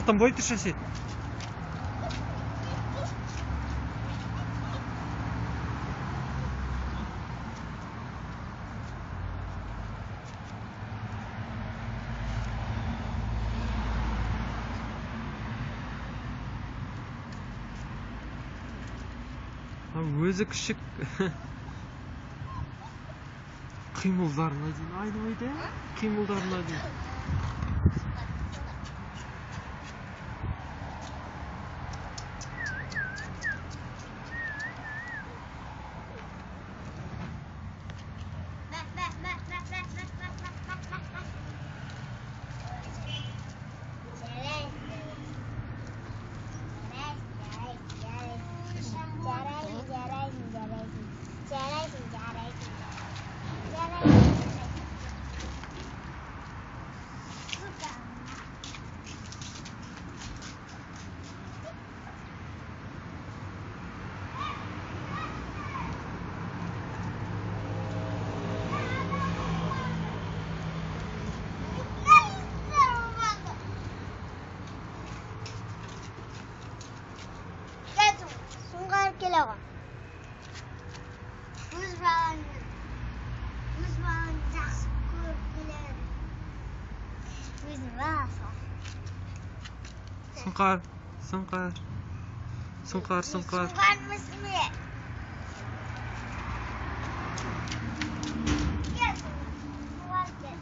жақтан бой тұршы сен. Өзі кішік қимылдарына дейін айналайды, қимылдарына дейін. Келеға. Өз баланы жақсы көріп келеді. Өзінің баласы. Сұңқар. Сұңқар мүсіне. Кел, сұңқар кел.